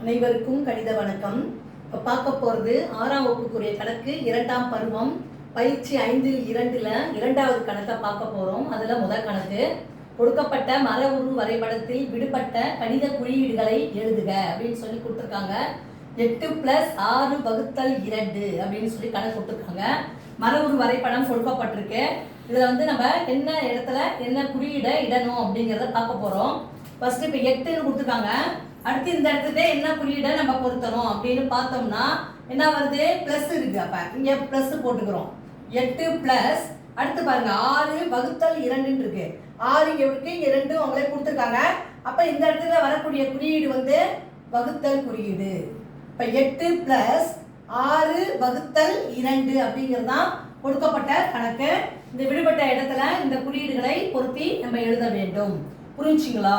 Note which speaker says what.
Speaker 1: அனைவருக்கும் கணித வணக்கம். இப்போ பார்க்க போகிறது 6ஆம் வகுப்புக்குரிய கணக்கு 2ஆம் பருவம் பயிற்சி 5-2ல் 2வது கணக்கை பார்க்க போகிறோம். அதில் முதல் கணக்கு, கொடுக்கப்பட்ட மர உரு வரைபடத்தில் விடுபட்ட கணித குறியீடுகளை எழுதுக அப்படின்னு சொல்லி கொடுத்துருக்காங்க. 8+6/2 அப்படின்னு சொல்லி கணக்கு கொடுத்துருக்காங்க. மர உரு வரைபடம் கொடுக்கப்பட்டிருக்கு. இதில் நம்ம என்ன இடத்துல என்ன குறியீடை இடணும் அப்படிங்கிறத பார்க்க போகிறோம். ஃபர்ஸ்ட் இப்போ 8ன்னு கொடுத்துருக்காங்க. அடுத்து இந்த இடத்துல என்ன குறியீடை நம்ம பொருத்தணும் அப்படின்னு பார்த்தோம்னா என்ன வருது, பிளஸ் இருக்கு. அப்ப இங்க பிளஸ் போட்டுக்கிறோம். 8+ அடுத்து பாருங்க 6/2 இருக்கு. 6 இங்க இருக்கு, இங்க 2 அவங்களே கொடுத்துருக்காங்க. அப்ப இந்த இடத்துல வரக்கூடிய குறியீடு வகுத்தல் குறியீடு. இப்ப 8+6/2 அப்படிங்கிறதுதான் கொடுக்கப்பட்ட கணக்கு. இந்த விடுபட்ட இடத்துல இந்த குறியீடுகளை பொருத்தி நம்ம எழுத வேண்டும். புரிஞ்சுங்களா?